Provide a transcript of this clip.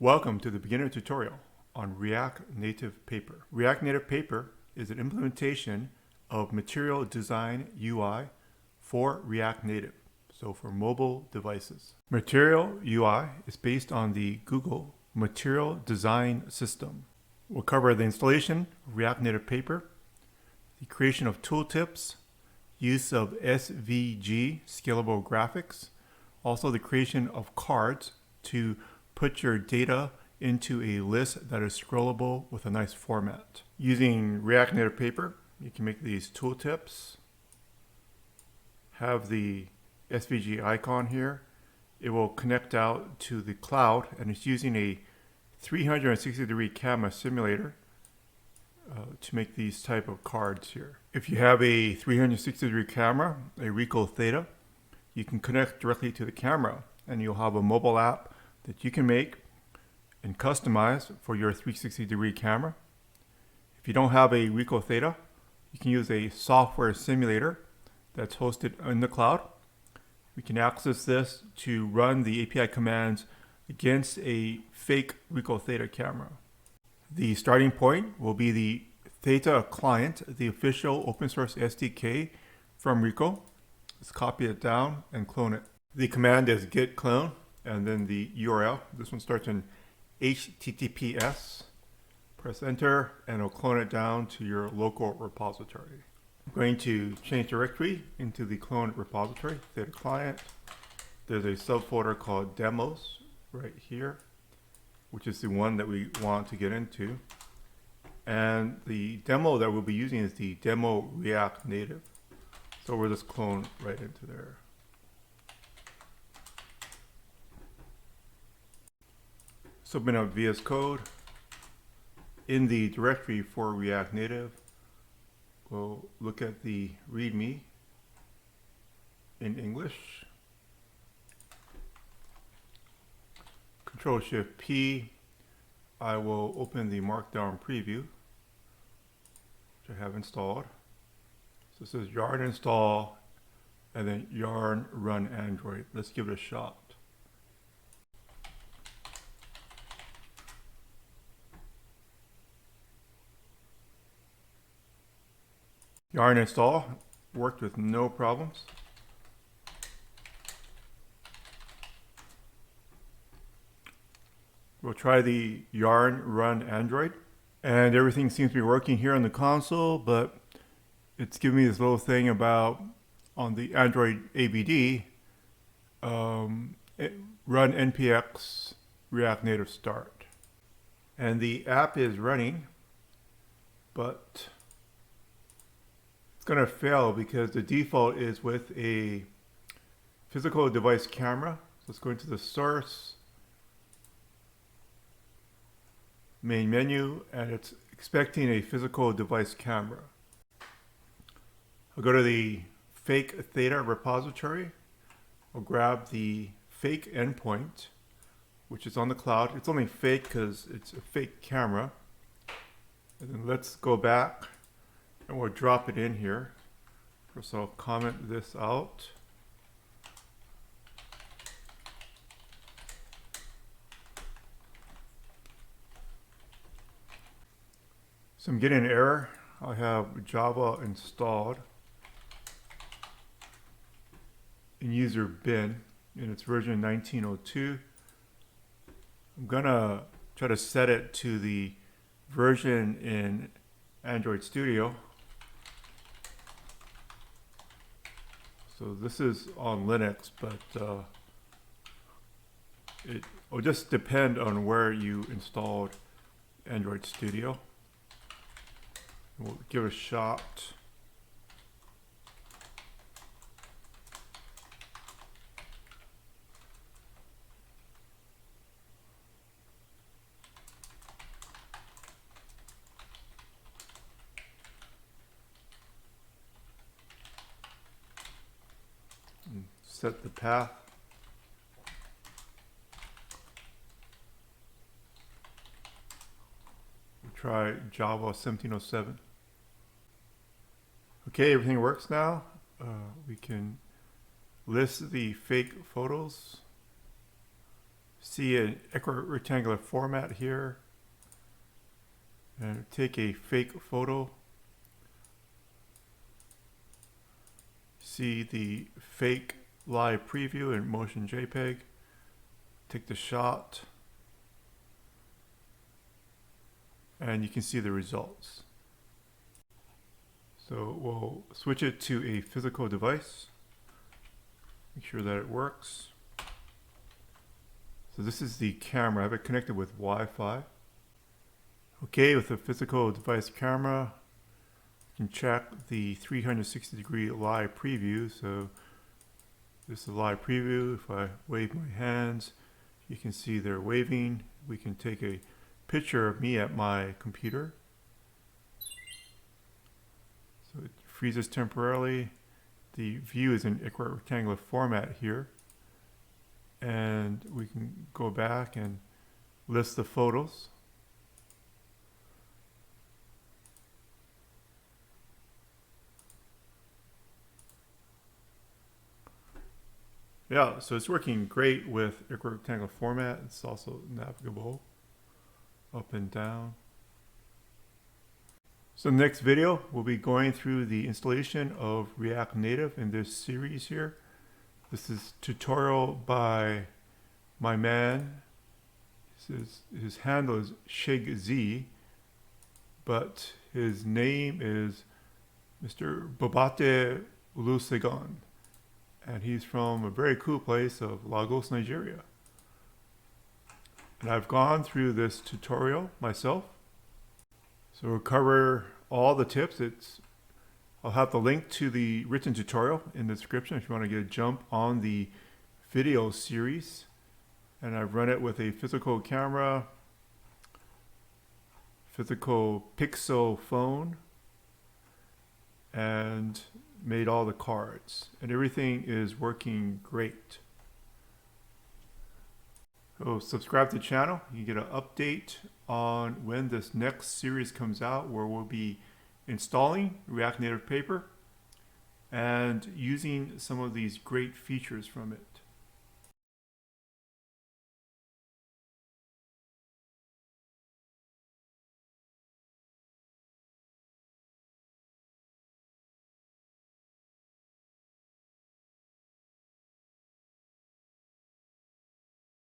Welcome to the beginner tutorial on React Native Paper. React Native Paper is an implementation of Material Design UI for React Native, so for mobile devices. Material UI is based on the Google Material Design System. We'll cover the installation of React Native Paper, the creation of tooltips, use of SVG scalable graphics, also the creation of cards to put your data into a list that is scrollable with a nice format. Using React Native Paper, you can make these tooltips, have the SVG icon here. It will connect out to the cloud, and it's using a 360-degree camera simulator to make these type of cards here. If you have a 360-degree camera, a RICOH THETA, you can connect directly to the camera, and you'll have a mobile app that you can make and customize for your 360-degree camera. If you don't have a RICOH THETA, you can use a software simulator that's hosted in the cloud. We can access this to run the API commands against a fake RICOH THETA camera. The starting point will be the theta-client, the official open source SDK from RICOH. Let's copy it down and clone it. The command is git clone, and then the URL. This one starts in HTTPS. Press enter, and it'll clone it down to your local repository. I'm going to change directory into the cloned repository, theta-client. There's a subfolder called demos right here, which is the one that we want to get into. And the demo that we'll be using is the demo React Native. So we'll just clone right into there. Submit up VS Code. In the directory for React Native, we'll look at the README in English. Control-Shift-P. I will open the Markdown preview, which I have installed. So it says yarn install and then yarn run Android. Let's give it a shot. Yarn install worked with no problems. We'll try the yarn run Android, and everything seems to be working here on the console, but it's giving me this little thing about on the Android ABD, run npx React Native start. And the app is running, but going to fail because the default is with a physical device camera. So let's go into the source, main menu, and it's expecting a physical device camera. I'll go to the fake-theta repository. I'll grab the fake endpoint, which is on the cloud. It's only fake because it's a fake camera. And then let's go back and we'll drop it in here. First I'll comment this out. So I'm getting an error. I have Java installed in user bin and it's version 1902. I'm gonna try to set it to the version in Android Studio. So this is on Linux, but it will just depend on where you installed Android Studio. We'll give it a shot. Set the path. We'll try Java 1707. Okay, everything works now. We can list the fake photos. See an rectangular format here, and take a fake photo. See the fake live preview in motion JPEG. Take the shot, and you can see the results. So we'll switch it to a physical device. Make sure that it works. So this is the camera. I have it connected with Wi-Fi. Okay, with the physical device camera, you can check the 360-degree live preview. So this is a live preview. If I wave my hands, you can see they're waving. We can take a picture of me at my computer. So it freezes temporarily. The view is in rectangular format here. And we can go back and list the photos. Yeah, so it's working great with rectangular format. It's also navigable up and down. So next video, we'll be going through the installation of React Native in this series here. This is tutorial by my man. His handle is ShigZ, but his name is Mr. Bobate Olusegun. And he's from a very cool place of Lagos, Nigeria. And I've gone through this tutorial myself. So we'll cover all the tips. I'll have the link to the written tutorial in the description if you want to get a jump on the video series. And I've run it with a physical camera, physical Pixel phone, and made all the cards. And everything is working great. So subscribe to the channel. You get an update on when this next series comes out, where we'll be installing React Native Paper and using some of these great features from it.